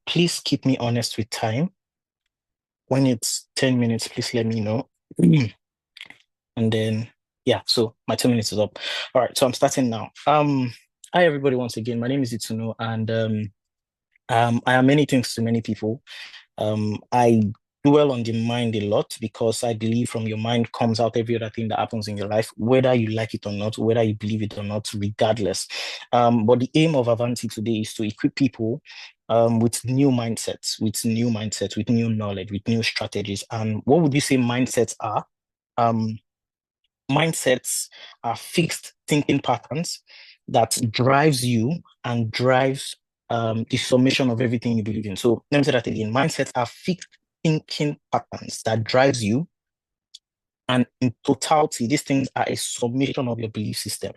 Please keep me honest with time. When it's 10 minutes, please let me know. And then, yeah, so my 10 minutes is up. All right, so I'm starting now. Hi everybody once again. My name is Itunuoluwa, and I am many things to many people. I dwell on the mind a lot because I believe from your mind comes out every other thing that happens in your life, whether you like it or not, whether you believe it or not, regardless. But the aim of Avanti today is to equip people with new mindsets, with new knowledge, with new strategies. And what would you say mindsets are? Um, Mindsets are fixed thinking patterns that drives you and drives the summation of everything you believe in. So let me say that again. Mindsets are fixed thinking patterns that drives you, and in totality, these things are a summation of your belief system.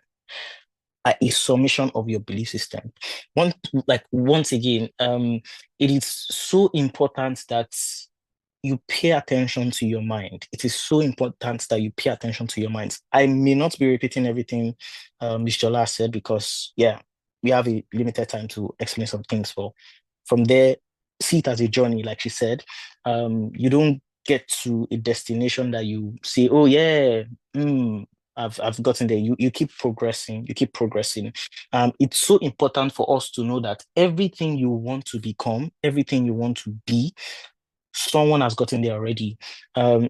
Are a summation of your belief system. Once again, it is so important that you pay attention to your mind. It is so important that you pay attention to your mind. I may not be repeating everything Ms. Jola said because, yeah, we have a limited time to explain some things. But from there, see it as a journey, like she said. You don't get to a destination that you say, oh, yeah, I've gotten there. You keep progressing, you keep progressing. It's so important for us to know that everything you want to become, everything you want to be, someone has gotten there already.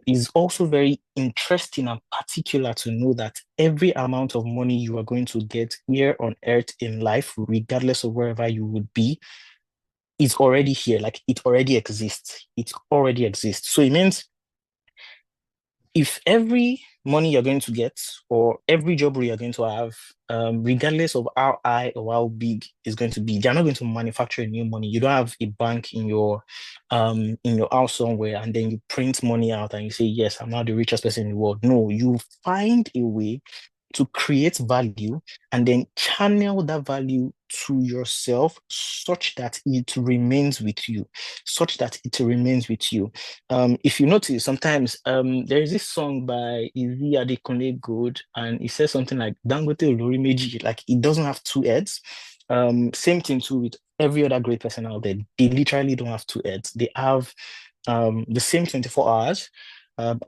Is also very interesting and particular to know that every amount of money you are going to get here on earth in life, regardless of wherever you would be, is already here. Like it already exists. It already exists. So it means if every money you're going to get or every job you're going to have, regardless of how high or how big it's going to be, they're not going to manufacture new money. You don't have a bank in your house somewhere and then you print money out and you say, yes, I'm now the richest person in the world. No, you find a way to create value and then channel that value to yourself such that it remains with you, such that it remains with you. If you notice, sometimes there is this song by Izzy Adekunle Gold, and it says something like Dangote Olori Meji, like it doesn't have two heads. Same thing too with every other great person out there. They literally don't have two heads. They have the same 24 hours.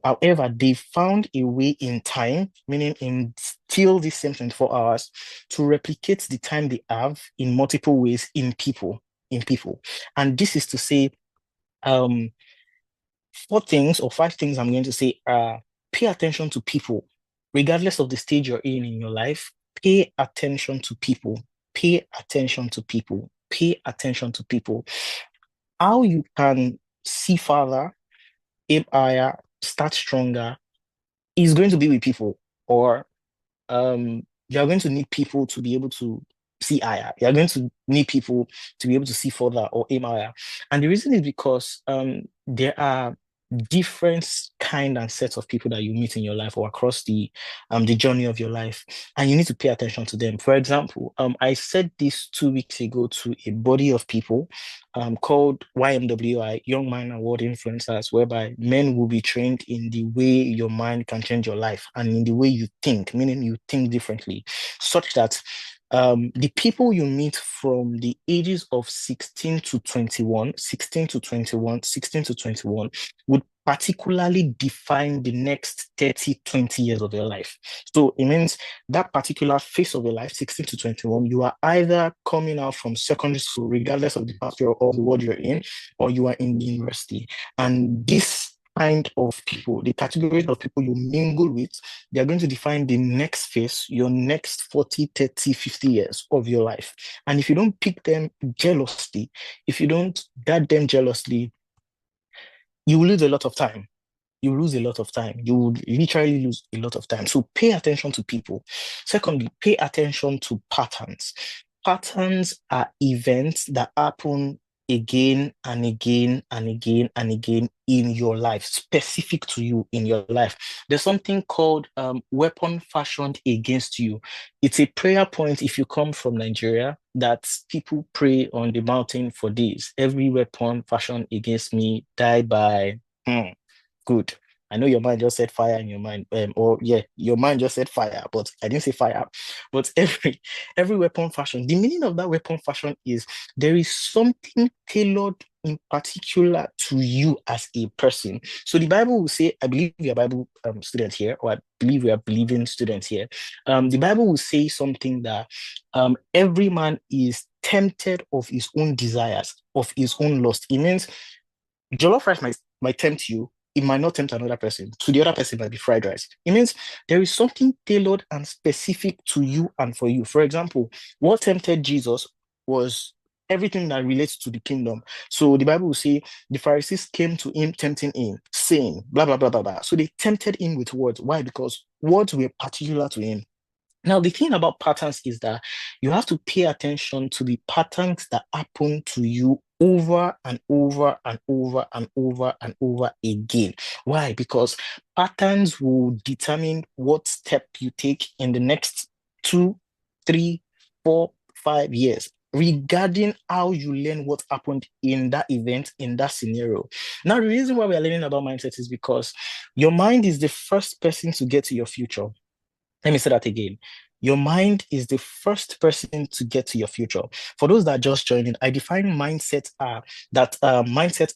However, they found a way in time, meaning in still the same 24 hours, to replicate the time they have in multiple ways in people, in people. And this is to say, um, four things or five things I'm going to say are pay attention to people, regardless of the stage you're in your life. Pay attention to people. Pay attention to people. Pay attention to people. How you can see farther, aim higher, start stronger is going to be with people, or you're going to need people to be able to see higher. You're going to need people to be able to see further or aim higher. And the reason is because there are different kind and sets of people that you meet in your life or across the journey of your life, and you need to pay attention to them. For example, I said this 2 weeks ago to a body of people called YMWI, Young Mind and World Influencers, whereby men will be trained in the way your mind can change your life and in the way you think, meaning you think differently, such that the people you meet from the ages of 16 to 21, 16 to 21, 16 to 21 would particularly define the next 30, 20 years of your life. So it means that particular phase of your life, 16 to 21, you are either coming out from secondary school, regardless of the part of the world you're in, or you are in the university. And this kind of people, the categories of people you mingle with, they are going to define the next phase, your next 40, 30, 50 years of your life. And if you don't pick them jealously, if you don't guard them jealously, you will lose a lot of time. You lose a lot of time. You would literally lose a lot of time. So pay attention to people. Secondly, pay attention to patterns. Patterns are events that happen again and again and again and again in your life, specific to you in your life. There's something called weapon fashioned against you. It's a prayer point if you come from Nigeria that people pray on the mountain for days. Every weapon fashioned against me die by good. I know your mind just said fire in your mind, or yeah, your mind just said fire, but I didn't say fire. But every weapon fashion, the meaning of that weapon fashion is there is something tailored in particular to you as a person. So the Bible will say, I believe you're a Bible student here, or I believe we are believing students here. The Bible will say something that every man is tempted of his own desires, of his own lust. It means jollof rice might tempt you. It might not tempt another person. To the other person, it might be fried rice. It means there is something tailored and specific to you and for you. For example, what tempted Jesus was everything that relates to the kingdom. So the Bible will say the Pharisees came to him, tempting him, saying, blah, blah, blah, blah, blah. So they tempted him with words. Why? Because words were particular to him. Now, the thing about patterns is that you have to pay attention to the patterns that happen to you over and over and over and over and over again. Why? Because patterns will determine what step you take in the next 2, 3, 4, 5 years regarding how you learn what happened in that event, in that scenario. Now, the reason why we are learning about mindset is because your mind is the first person to get to your future. Let me say that again. Your mind is the first person to get to your future. For those that are just joining, I define mindsets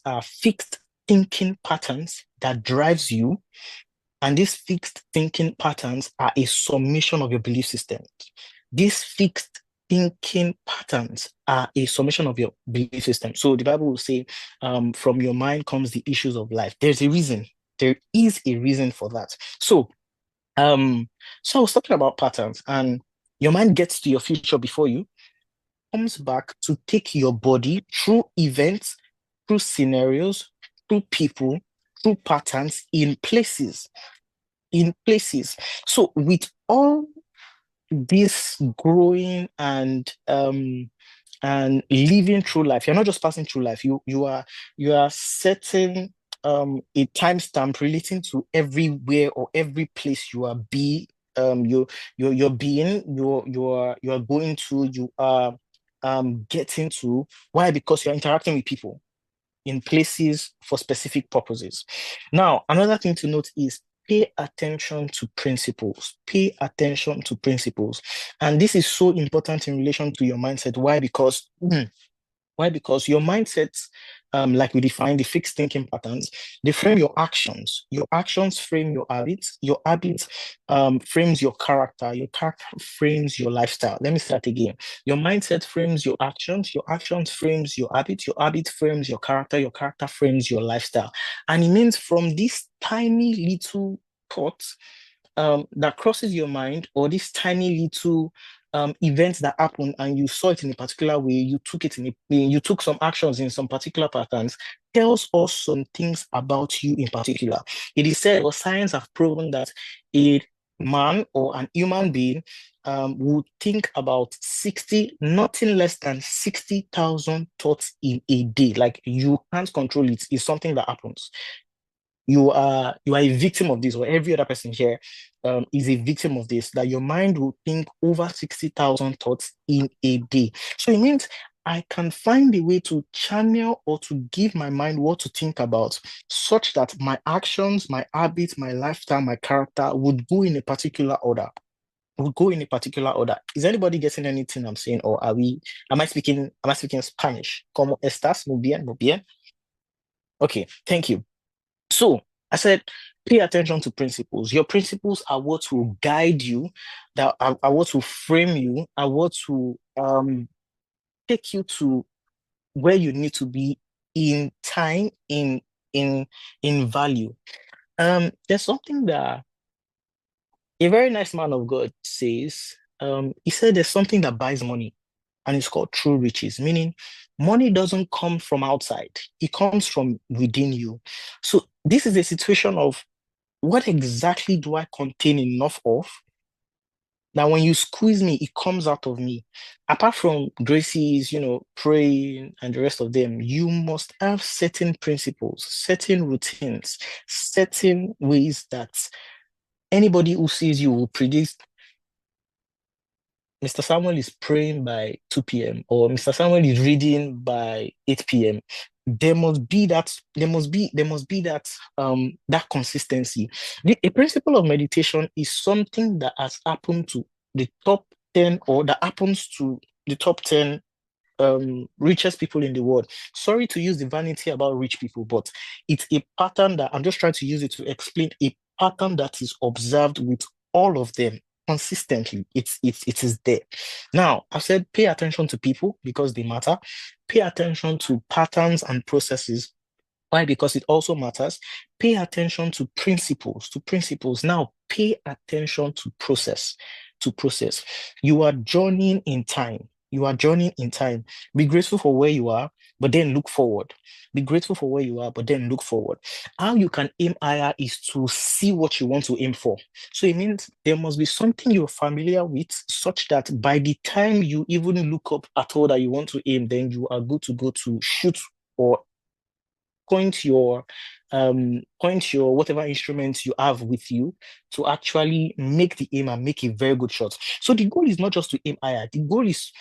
are fixed thinking patterns that drives you, and these fixed thinking patterns are a summation of your belief system. These fixed thinking patterns are a summation of your belief system. So the Bible will say, from your mind comes the issues of life. There's a reason. There is a reason for that. Um, so I was talking about patterns, and your mind gets to your future before you, comes back to take your body through events, through scenarios, through people, through patterns in places. So with all this growing and living through life, you're not just passing through life, you are setting a timestamp relating to everywhere or every place you are you're being you're going to, you are getting to. Why? Because you're interacting with people in places for specific purposes. Now, another thing to note is pay attention to principles. Pay attention to principles. And this is so important in relation to your mindset. Why? Because your mindsets, like we define the fixed thinking patterns, they frame your actions. Your actions frame your habits. Your habits frames your character. Your character frames your lifestyle. Let me start again. Your mindset frames your actions. Your actions frames your habits. Your habit frames your character. Your character frames your lifestyle. And it means from this tiny little thought that crosses your mind, or this tiny little event that happened and you saw it in a particular way, you took some actions in some particular patterns, tells us some things about you in particular. It is said, or science have proven, that a man or an human being would think about 60, nothing less than 60,000 thoughts in a day. Like, you can't control it. It's something that happens. You are a victim of this, or every other person here is a victim of this, that your mind will think over 60,000 thoughts in a day. So it means I can find a way to channel or to give my mind what to think about, such that my actions, my habits, my lifestyle, my character would go in a particular order. Would go in a particular order. Is anybody getting anything I'm saying, or am I speaking Spanish? ¿Cómo estás? Muy bien, muy bien. Okay, thank you. So I said, pay attention to principles. Your principles are what will guide you, that are what will frame you, are what will take you to where you need to be in time, in in value. There's something that a very nice man of God says. He said there's something that buys money, and it's called true riches, meaning money doesn't come from outside, it comes from within you. So this is a situation of, what exactly do I contain enough of that when you squeeze me, it comes out of me? Apart from Gracie's, praying and the rest of them, you must have certain principles, certain routines, certain ways that anybody who sees you will predict Mr. Samuel is praying by 2 p.m. or Mr. Samuel is reading by 8 p.m. there must be that consistency. A principle of meditation is something that has happened to the top 10, or that happens to the top 10 richest people in the world. Sorry to use the vanity about rich people, but it's a pattern that I'm just trying to use it to explain a pattern that is observed with all of them consistently. It is there. Now, I said pay attention to people because they matter. Pay attention to patterns and processes. Why? Because it also matters. Pay attention to principles, to principles. Now, pay attention to process, to process. You are journeying in time. You are journeying in time. Be grateful for where you are, but then look forward. Be grateful for where you are, but then look forward. How you can aim higher is to see what you want to aim for. So it means there must be something you're familiar with, such that by the time you even look up at all that you want to aim, then you are good to go to shoot or point your whatever instruments you have with you to actually make the aim and make a very good shot. So the goal is not just to aim higher. The goal is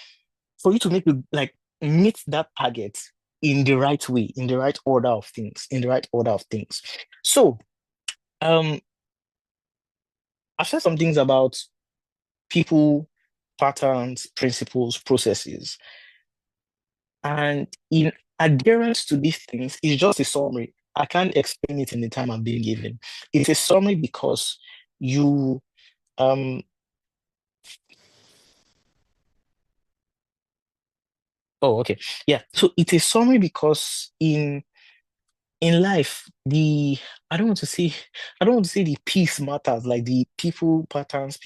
for you to make like meet that target in the right way, in the right order of things, in the right order of things. So um I've said some things about people, patterns, principles, processes. And in adherence to these things, it's just a summary. I can't explain it in the time I'm being given. It's a summary because you um oh, okay. Yeah. So it's a summary because in life, I don't want to say the piece matters, like the people, patterns,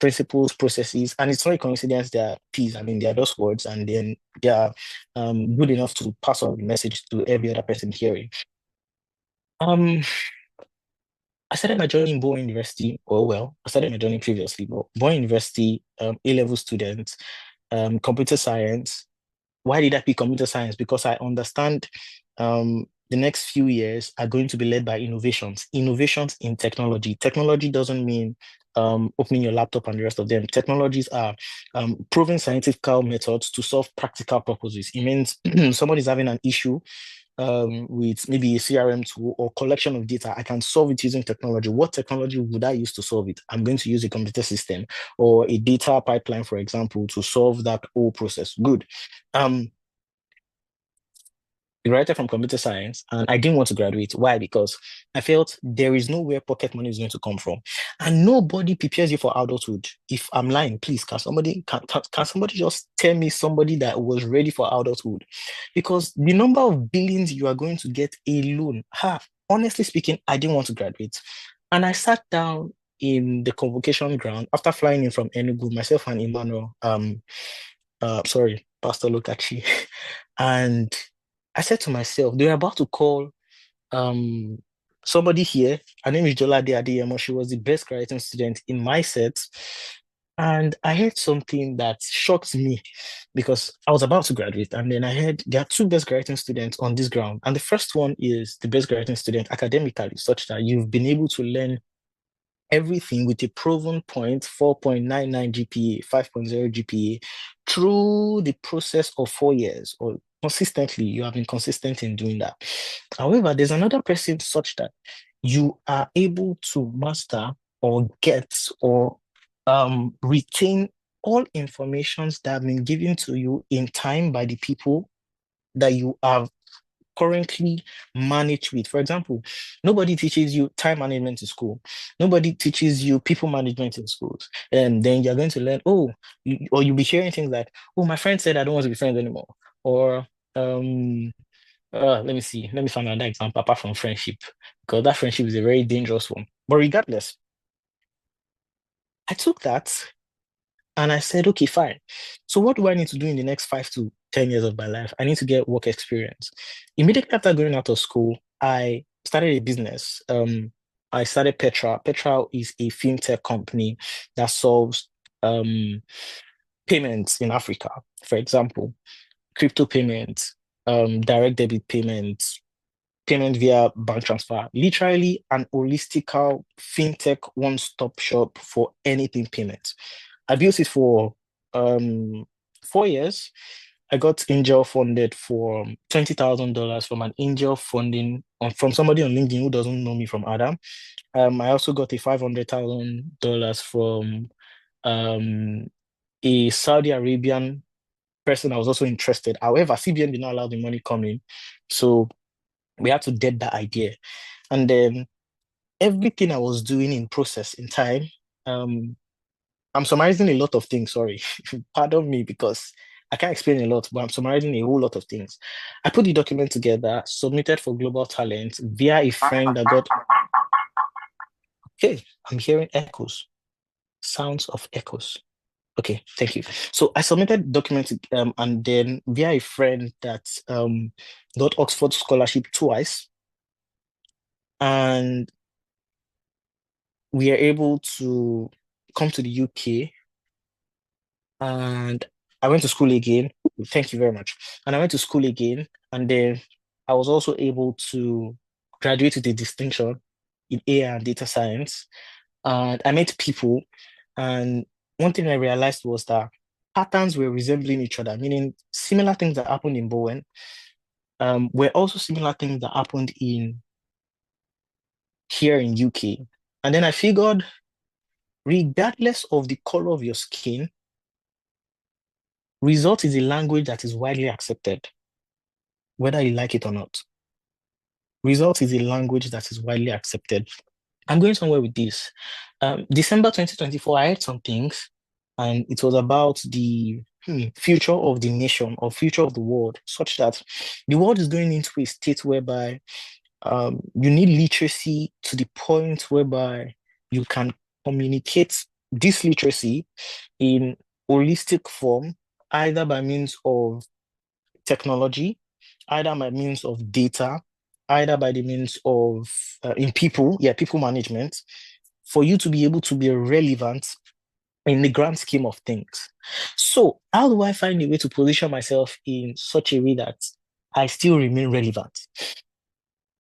principles, processes, and it's not a coincidence they're peace. I mean, they're just words, and then they're good enough to pass on the message to every other person hearing. Um, I started my journey in Bowen University. Oh well, I started my journey previously, but Bowen University, A-level student, computer science. Why did I pick computer science? Because I understand the next few years are going to be led by innovations in technology. Technology doesn't mean opening your laptop and the rest of them. Technologies are proven scientific methods to solve practical purposes. It means somebody's having an issue with maybe a CRM tool or collection of data. I can solve it using technology. What technology would I use to solve it? I'm going to use a computer system or a data pipeline, for example, to solve that whole process. Good. Um, graduated from computer science and I didn't want to graduate. Why? Because I felt there is nowhere pocket money is going to come from. And nobody prepares you for adulthood. If I'm lying, please, can somebody just tell me somebody that was ready for adulthood? Because the number of billions you are going to get alone, honestly speaking, I didn't want to graduate. And I sat down in the convocation ground after flying in from Enugu, myself and Emmanuel, sorry, Pastor Lukachi. And I said to myself, they were about to call um somebody here. Her name is Jolade Adeyemo. She was the best graduating student in my set. And I heard something that shocked me because I was about to graduate. And then I heard there are two best graduating students on this ground. And the first one is the best graduating student academically, such that you've been able to learn everything with a proven point, 4.99 GPA, 5.0 GPA, through the process of 4 years, or consistently, you have been consistent in doing that. However, there's another person such that you are able to master or get or retain all informations that have been given to you in time by the people that you have currently manage with. For example, nobody teaches you time management in school. Nobody teaches you people management in schools. And then you're going to learn, or you'll be hearing things like, oh, my friend said I don't want to be friends anymore. Or let me see, let me find another example apart from friendship, because that friendship is a very dangerous one. But regardless, I took that and I said, okay, fine. So what do I need to do in the next 5 to 10 years of my life? I need to get work experience. Immediately after going out of school, I started a business. I started Petra. Petra is a fintech company that solves payments in Africa. For example, crypto payments, direct debit payments, payment via bank transfer. Literally an holistical fintech one-stop shop for anything payment. I built it for um 4 years, I got angel funded for $20,000 from an angel funding from somebody on LinkedIn who doesn't know me from Adam. I also got a $500,000 from um, a Saudi Arabian person. I was also interested. However, CBN did not allow the money coming, so we had to dead that idea. And then everything I was doing in process in time, um, I'm summarizing a lot of things. Sorry, pardon me because I can't explain a lot, but I'm summarizing a whole lot of things. I put the document together, submitted for global talent via a friend that got. Okay, I'm hearing echoes, sounds of echoes. Okay, thank you. So I submitted documents and then via a friend that got Oxford scholarship twice, and we are able to come to the UK. And I went to school again. Thank you very much. And I went to school again, and then I was also able to graduate with a distinction in AI and data science. And I met people, and one thing I realized was that patterns were resembling each other, meaning similar things that happened in Bowen were also similar things that happened in here in UK. And then I figured, regardless of the color of your skin, result is a language that is widely accepted, whether you like it or not. Result is a language that is widely accepted. I'm going somewhere with this. December 2024, I heard some things, and it was about the future of the nation or future of the world, such that the world is going into a state whereby you need literacy to the point whereby you can communicate this literacy in holistic form, either by means of technology, either by means of data, either by the means of in people, yeah, people management, for you to be able to be relevant in the grand scheme of things. So, how do I find a way to position myself in such a way that I still remain relevant?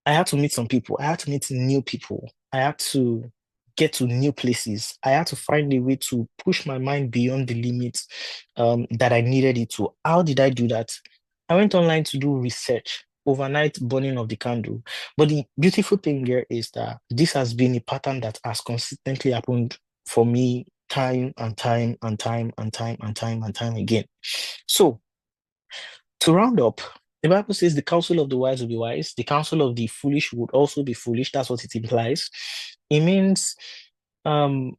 I had to meet some people. I had to meet new people. I had to get to new places. I had to find a way to push my mind beyond the limits that I needed it to. How did I do that? I went online to do research, overnight burning of the candle. But the beautiful thing here is that this has been a pattern that has consistently happened for me time and time and time and time and time and time again. So to round up, the Bible says the counsel of the wise will be wise, the counsel of the foolish would also be foolish. That's what it implies. It means um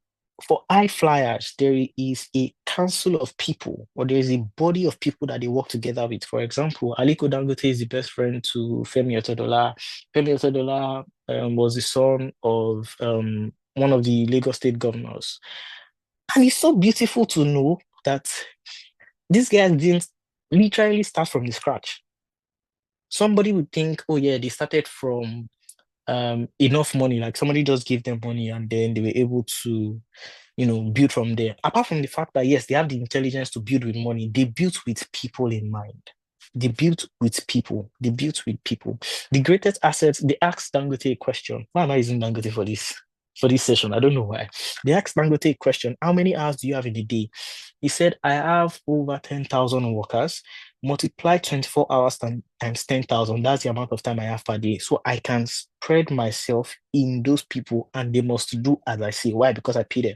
for high flyers, there is a council of people, or there is a body of people that they work together with. For example, Aliko Dangote is the best friend to Femi Otedola. Femi Otedola was the son of one of the Lagos state governors. And it's so beautiful to know that these guys didn't literally start from the scratch. Somebody would think, oh yeah, they started from enough money, like somebody just gave them money and then they were able to, build from there. Apart from the fact that yes, they have the intelligence to build with money, they built with people in mind. They built with people. They built with people. The greatest assets, they asked Dangote a question. Why am I using Dangote for this session? I don't know why. They asked Dangote a question. How many hours do you have in a day? He said, I have over 10,000 workers. Multiply 24 hours times 10,000. That's the amount of time I have per day. So I can spread myself in those people and they must do as I say. Why? Because I pay them.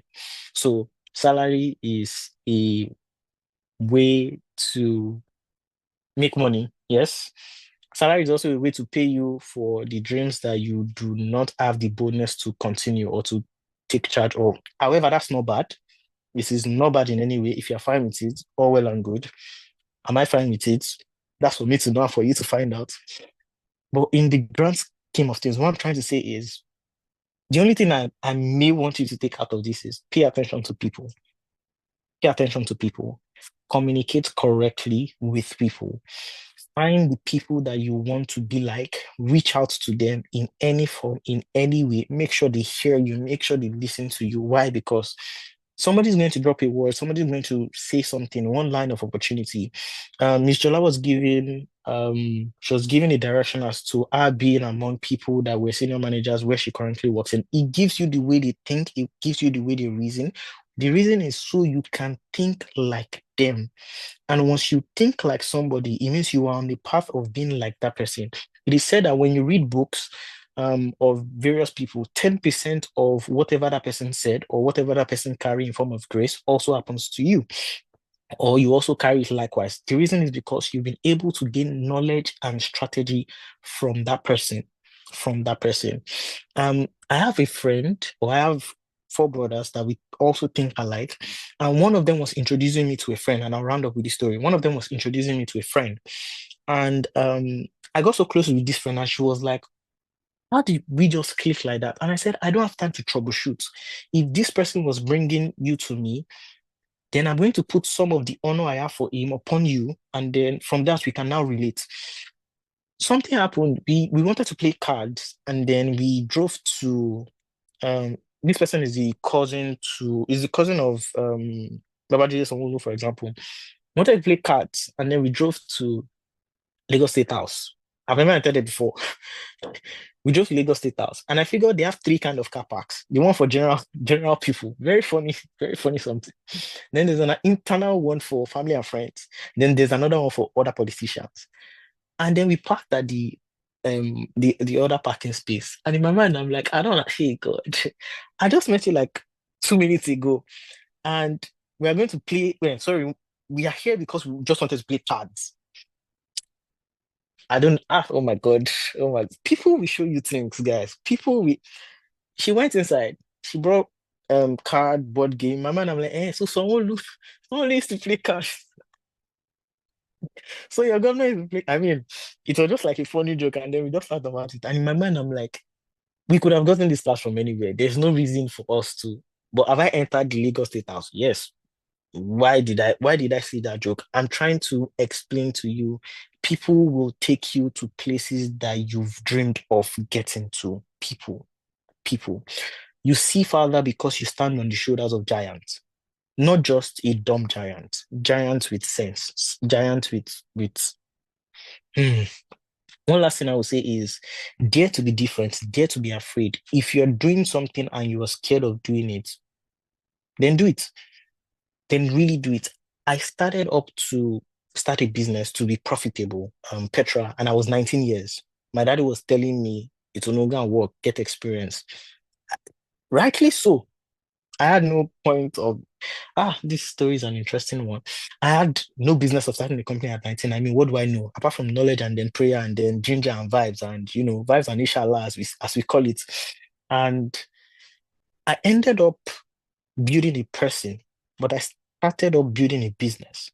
So salary is a way to make money. Yes. Salary is also a way to pay you for the dreams that you do not have the boldness to continue or to take charge of. However, that's not bad. This is not bad in any way. If you're fine with it, all well and good. Am I fine with it? That's for me to know and for you to find out. But in the grand scheme of things, what I'm trying to say is the only thing I may want you to take out of this is pay attention to people. Pay attention to people. Communicate correctly with people. Find the people that you want to be like, reach out to them in any form, in any way. Make sure they hear you, make sure they listen to you. Why? Because somebody's going to drop a word, somebody's going to say something, one line of opportunity. Miss Jola was giving she was giving a direction as to her being among people that were senior managers where she currently works. And it gives you the way they think, it gives you the way they reason. The reason is so you can think like them. And once you think like somebody, it means you are on the path of being like that person. It is said that when you read books of various people, 10% of whatever that person said or whatever that person carry in form of grace also happens to you, or you also carry it likewise. The reason is because you've been able to gain knowledge and strategy from that person. From that person. I have a friend, or I have four brothers that we also think alike. And one of them was introducing me to a friend, and I'll round up with the story. One of them was introducing me to a friend. And I got so close with this friend, and she was like, how did we just click like that? And I said, I don't have time to troubleshoot. If this person was bringing you to me, then I'm going to put some of the honor I have for him upon you. And then from that, we can now relate. Something happened. We wanted to play cards, and then we drove to this person is the cousin of Babajide Sanwo-Olu, for example. We wanted to play cards, and then we drove to Lagos State House. I've never entered it before. We drove to Lagos State House, and I figured they have three kind of car parks. The one for general people. Very funny something. Then there's an internal one for family and friends. Then there's another one for other politicians. And then we parked at the other parking space. And in my mind, I'm like, I don't know, hey God, I just met you like 2 minutes ago, and we are going to play. Well, sorry, we are here because we just wanted to play cards. I don't oh my God. Oh my, people will show you things, guys. She went inside, she brought card, board game. My man, I'm like, so someone used to play cards. So your government is play, I mean, it was just like a funny joke, and then we just thought about it. And in my mind, I'm like, we could have gotten this class from anywhere. There's no reason for us to. But have I entered the Lagos State House? Yes. Why did I see that joke? I'm trying to explain to you, people will take you to places that you've dreamed of getting to. People. You see farther because you stand on the shoulders of giants, not just a dumb giant, giant with sense, giant with. Hmm. One last thing I would say is dare to be different, dare to be afraid. If you're doing something and you are scared of doing it, then do it. Then really do it. I started up to start a business to be profitable, Petra, and I was 19 years. My daddy was telling me, it's no go and work, get experience. Rightly so. I had no point of this story is an interesting one. I had no business of starting a company at 19. I mean, what do I know? Apart from knowledge and then prayer and then ginger and vibes and vibes and inshallah as we call it. And I ended up building a person, but I started up building a business.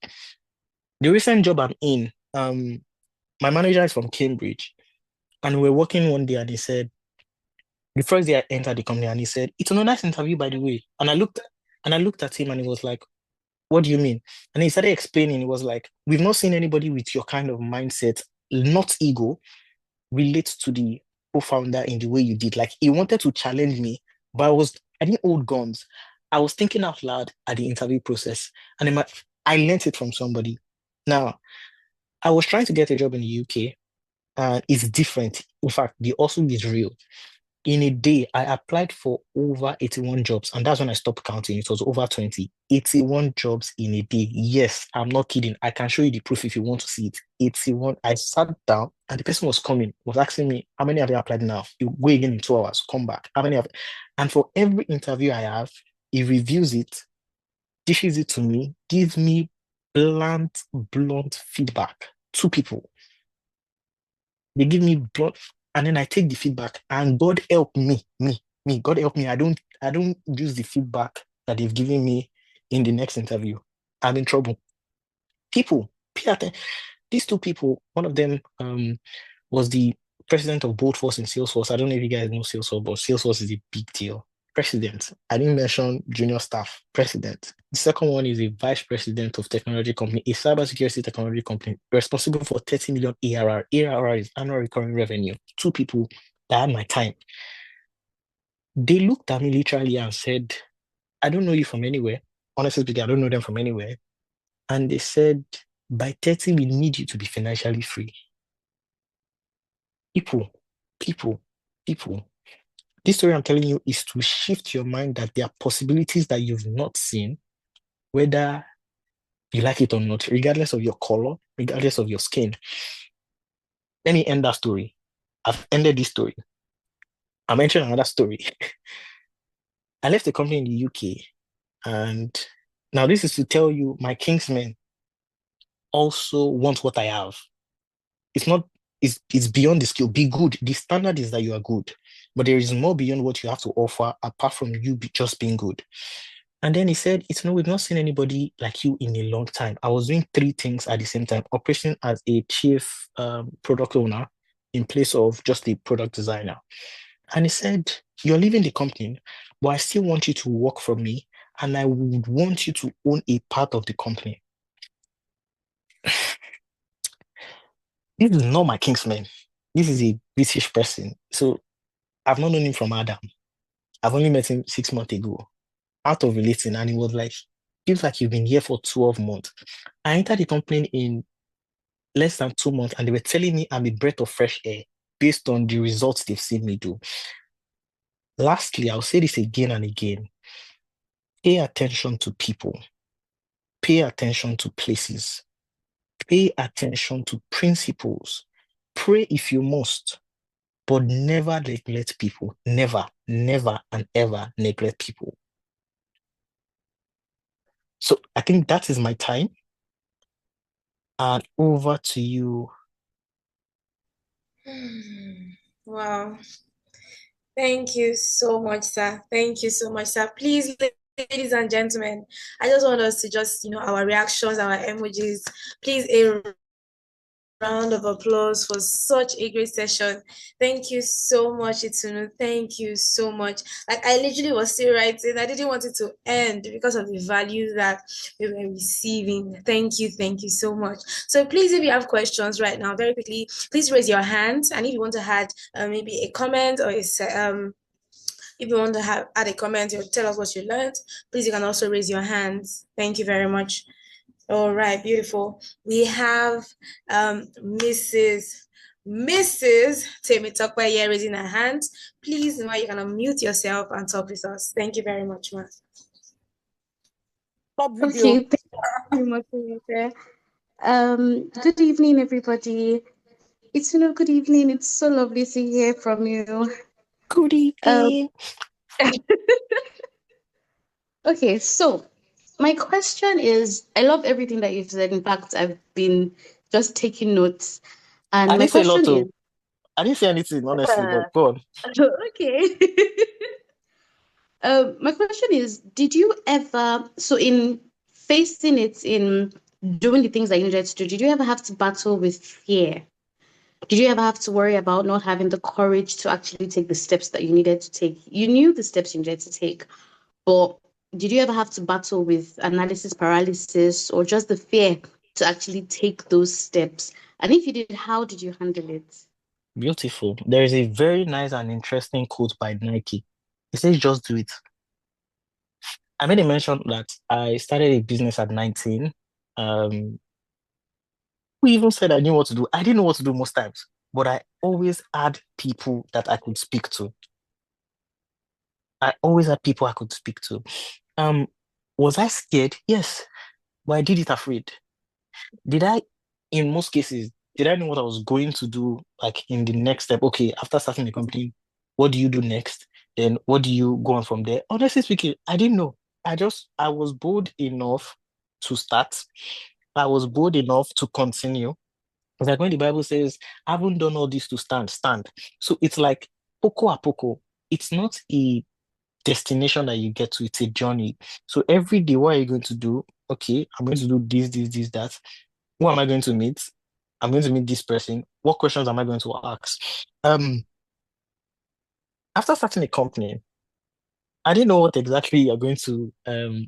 The recent job I'm in, my manager is from Cambridge, and we were working one day, and he said, the first day I entered the company, and he said, "It's a nice interview, by the way." And I looked at him, and he was like, "What do you mean?" And he started explaining. He was like, "We've not seen anybody with your kind of mindset, not ego, relate to the co-founder in the way you did." Like he wanted to challenge me, but I didn't hold guns. I was thinking out loud at the interview process, and I learned it from somebody. Now, I was trying to get a job in the UK, and it's different. In fact, the hustle is real. In a day, I applied for over 81 jobs, and that's when I stopped counting. It was over 20. 81 jobs in a day. Yes, I'm not kidding. I can show you the proof if you want to see it. 81. I sat down, and the person was coming, was asking me, how many have you applied now? You go again in 2 hours, come back. How many have? And for every interview I have, he reviews it, dishes it to me, gives me blunt feedback. Two people. They give me blood, and then I take the feedback. And God help me. God help me. I don't use the feedback that they've given me in the next interview. I'm in trouble. People, pay attention. These two people, one of them was the president of both Force and Salesforce. I don't know if you guys know Salesforce, but Salesforce is a big deal. President. I didn't mention junior staff. President. The second one is a vice president of technology company, a cybersecurity technology company responsible for 30 million ARR. ARR is annual recurring revenue. Two people that had my time. They looked at me literally and said, I don't know you from anywhere. Honestly speaking, I don't know them from anywhere. And they said, by 30, we need you to be financially free. People, people, people. This story I'm telling you is to shift your mind that there are possibilities that you've not seen, whether You like it or not, regardless of your color, regardless of your skin. Let me end that story. I've ended this story. I'm entering another story. I left the company in the UK, and now this is to tell you my Kingsmen also want what I have. It's not, it's beyond the skill. Be good. The standard is that you are good, but there is more beyond what you have to offer apart from you just being good. And then he said, it's no, we've not seen anybody like you in a long time. I was doing three things at the same time, operating as a chief product owner in place of just the product designer. And he said, you're leaving the company, but I still want you to work for me, and I would want you to own a part of the company. This is not my Kingsman. This is a British person. So I've not known him from Adam. I've only met him 6 months ago, out of relating, and he was like, feels like you've been here for 12 months. I entered the company in less than 2 months, and they were telling me I'm a breath of fresh air based on the results they've seen me do. Lastly, I'll say this again and again. Pay attention to people, pay attention to places, pay attention to principles. Pray if you must, but never neglect people. Never, never, and ever neglect people. So I think that is my time. And over to you. Wow. Thank you so much, sir. Thank you so much, sir. Please, ladies and gentlemen, I just want us to just, our reactions, our emojis. Please, a round of applause for such a great session. Thank you so much, Itunu. Thank you so much. Like, I literally was still writing. I didn't want it to end because of the value that we were receiving. Thank you so much. So please, if you have questions right now, very quickly, please raise your hand. And if you want to add maybe a comment or if you want to add a comment or tell us what you learned, please, you can also raise your hands. Thank you very much. All right, beautiful. We have Mrs. Temitope here raising her hand. Please, Ma, you can unmute yourself and talk with us. Thank you very much, Ma. Stop video. Okay, thank you very much, Olivia. Good evening, everybody. It's good evening. It's so lovely to hear from you. Good evening. Okay, so my question is, I love everything that you've said. In fact, I've been just taking notes. And I my didn't say a lot question is, too. I didn't say anything, honestly, but go on. okay. My question is, did you ever, so in facing it, in doing the things that you needed to do, did you ever have to battle with fear? Did you ever have to worry about not having the courage to actually take the steps that you needed to take? You knew the steps you needed to take, but did you ever have to battle with analysis paralysis or just the fear to actually take those steps? And if you did, how did you handle it? Beautiful. There is a very nice and interesting quote by Nike. It says, just do it. I made a mention that I started a business at 19. Um, we even said I knew what to do. I didn't know what to do most times, but I always had people that I could speak to. I always had people I could speak to. Um, was I scared? Yes, but I did it afraid. Did I, in most cases, did I know what I was going to do, like in the next step? Okay, after starting the company, what do you do next? Then what do you go on from there? Honestly speaking, I didn't know. I was bold enough to start. I was bold enough to continue. It's like when the Bible says, I haven't done all this to stand, stand. So it's like poco a poco. It's not a destination that you get to, it's a journey. So every day, what are you going to do? Okay, I'm going to do this, that. Who am I going to meet? I'm going to meet this person. What questions am I going to ask? Um, After starting a company, I didn't know what exactly you're going to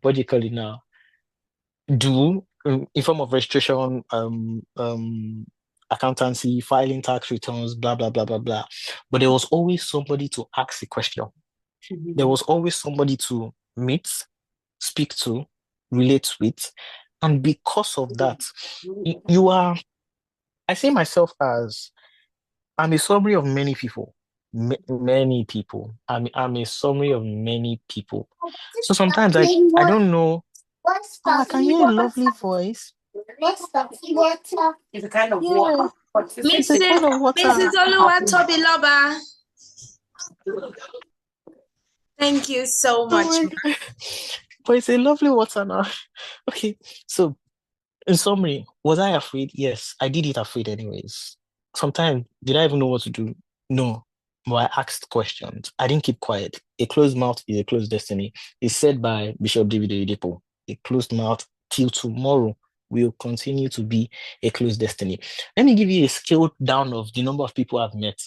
what do you call it now? Do in form of registration, accountancy, filing tax returns, blah blah blah blah blah. But there was always somebody to ask a question. There was always somebody to meet, speak to, relate with, and because of that, you are. I see myself as I'm a summary of many people. Many people. I'm a summary of many people. So sometimes I don't know. Oh, I can hear a lovely voice. It's a kind of Yeah, water. it's a kind of water. Mrs. Oluwatobiloba, thank you so Oh much. my God. But it's a lovely water now. Okay, so in summary, was I afraid? Yes, I did it afraid anyways. Sometimes, did I even know what to do? No. But I asked questions. I didn't keep quiet. A closed mouth is a closed destiny. It's said by Bishop David Oyedepo. A closed mouth till tomorrow will continue to be a closed destiny. Let me give you a scaled down of the number of people I've met.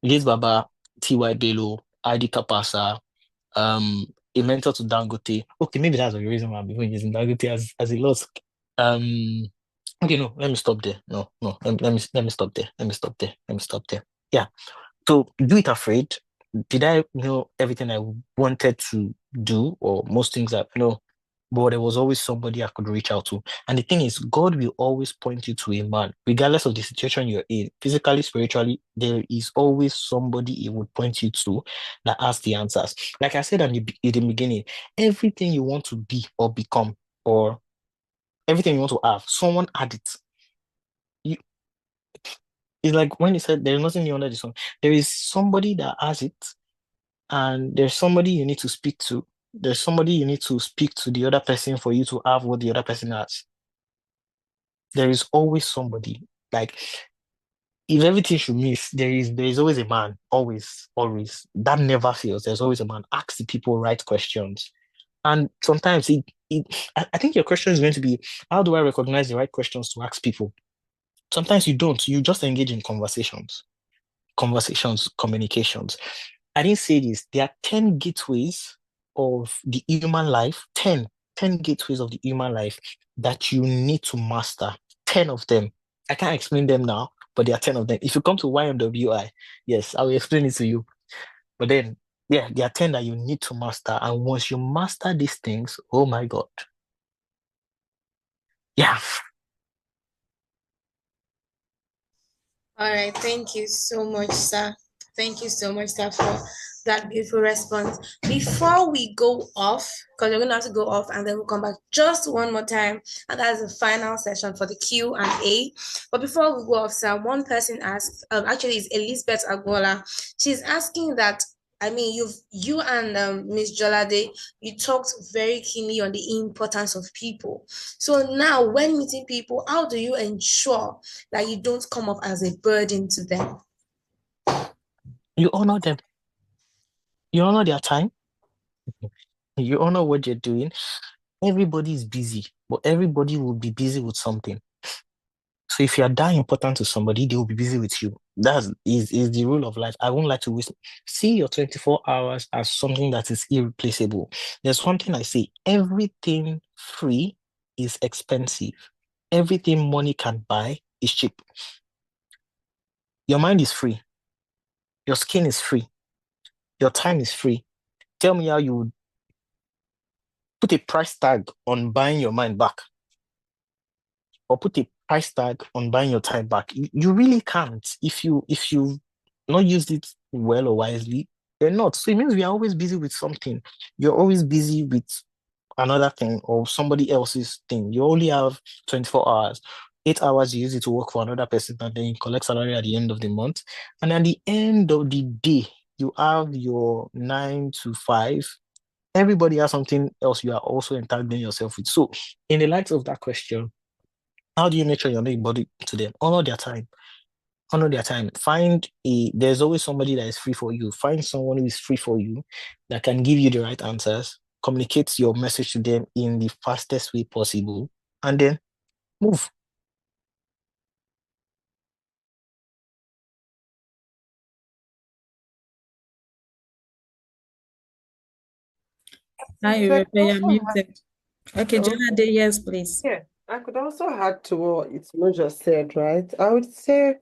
Liz Baba, T.Y. Bello, ID Kapasa, a mentor to Dangote. Okay, maybe that's the reason why I'm even using Dangote as a lot. Okay, no, let me stop there. No, no, let me stop there. Let me stop there. Let me stop there. Yeah. So do it afraid. Did I know everything I wanted to do, or most things that no? But there was always somebody I could reach out to. And the thing is, God will always point you to a man, regardless of the situation you're in, physically, spiritually, there is always somebody he would point you to that has the answers. Like I said in the beginning, everything you want to be or become, or everything you want to have, someone had it. You, it's like when he said there's nothing new under the sun. There is somebody that has it, and there's somebody you need to speak to. There's somebody you need to speak to the other person for you to have what the other person has. There is always somebody. Like if everything should miss, there is always a man. Always, always. That never fails. There's always a man. Ask the people right questions. And sometimes I think your question is going to be, how do I recognize the right questions to ask people? Sometimes you don't. You just engage in conversations, communications. I didn't say this. There are 10 gateways of the human life, 10 gateways of the human life that you need to master. 10 of them. I can't explain them now, but there are 10 of them. If you come to YMWI, yes, I will explain it to you. But then, yeah, there are 10 that you need to master. And once you master these things, oh my God. Yeah. All right, thank you so much, sir. Thank you so much, sir, for that beautiful response. Before we go off, because we're gonna have to go off and then we'll come back just one more time, and that's the final session for the Q&A. But before we go off, sir, one person asked, actually, it's Elizabeth Agbola. She's asking that. I mean, you and Miss Jolade, you talked very keenly on the importance of people. So now, when meeting people, how do you ensure that you don't come off as a burden to them? You honor them. You honor their time. You honor what you're doing. Everybody is busy, but everybody will be busy with something. So if you are that important to somebody, they will be busy with you. That is the rule of life. I won't like to waste. See your 24 hours as something that is irreplaceable. There's one thing I say: everything free is expensive. Everything money can buy is cheap. Your mind is free. Your skin is free. Your time is free. Tell me how you would put a price tag on buying your mind back, or put a price tag on buying your time back. You really can't. If you not used it well or wisely, they're not. So it means we are always busy with something. You're always busy with another thing or somebody else's thing. You only have 24 hours. 8 hours you use it to work for another person, and then you collect salary at the end of the month. And at the end of the day, you have your 9 to 5. Everybody has something else you are also entangling yourself with. So, in the light of that question, how do you make sure you're not body to them? Honor their time. Honor their time. There's always somebody that is free for you. Find someone who is free for you that can give you the right answers. Communicate your message to them in the fastest way possible, and then move. Hi, So Rebecca, you're muted. Okay, okay. Jonade, yes, please. Yeah, I could also add to what Itunu just said, right? I would say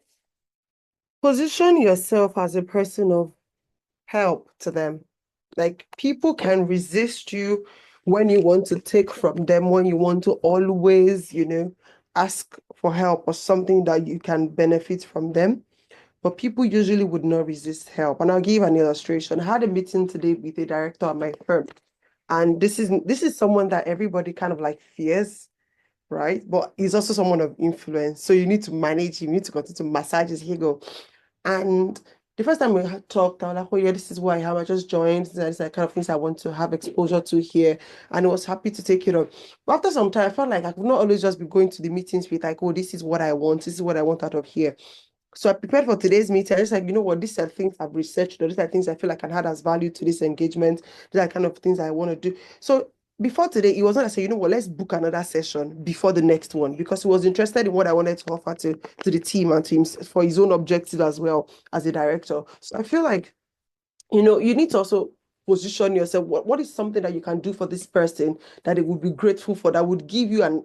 position yourself as a person of help to them. Like people can resist you when you want to take from them, when you want to always, ask for help or something that you can benefit from them. But people usually would not resist help. And I'll give an illustration. I had a meeting today with a director at my firm. And this is someone that everybody kind of like fears, right? But he's also someone of influence. So you need to manage him, you need to continue to massage his ego. And the first time we had talked, I was like, oh yeah, this is who I am. I just joined. These are the kind of things I want to have exposure to here. And I was happy to take it on. But after some time, I felt like I could not always just be going to the meetings with like, oh, this is what I want. This is what I want out of here. So I prepared for today's meeting. I just like, you know what, these are things I've researched, or these are things I feel like I can add as value to this engagement. These are kind of things I want to do. So before today, it was not I say, you know what, let's book another session before the next one, because he was interested in what I wanted to offer to the team and to him for his own objective as well as a director. So I feel like, you know, you need to also position yourself. What is something that you can do for this person that they would be grateful for, that would give you an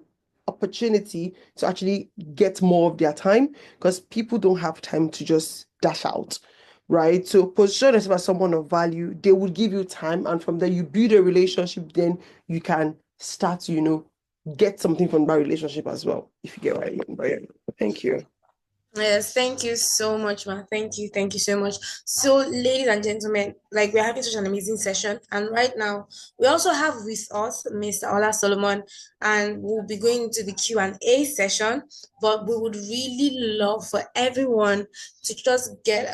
opportunity to actually get more of their time, because people don't have time to just dash out, right? So position yourself as someone of value. They will give you time, and from there you build a relationship. Then you can start to, you know, get something from that relationship as well, if you get what I mean. But yeah, thank you. Yes, thank you so much, ma. Thank you so much. So, ladies and gentlemen, like we're having such an amazing session, and right now we also have with us Mr. Ola Solomon, and we'll be going into the Q&A session. But we would really love for everyone to just get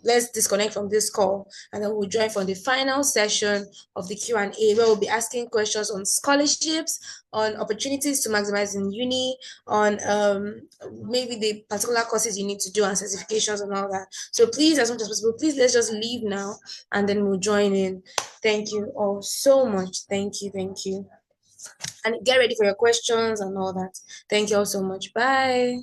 let's disconnect from this call, and then we'll join for the final session of the Q&A, where we'll be asking questions on scholarships, on opportunities to maximize in uni, on maybe the particular courses you need to do and certifications and all that. So please, as much as possible, please let's just leave now and then we'll join in. Thank you all so much. Thank you. And get ready for your questions and all that. Thank you all so much. Bye.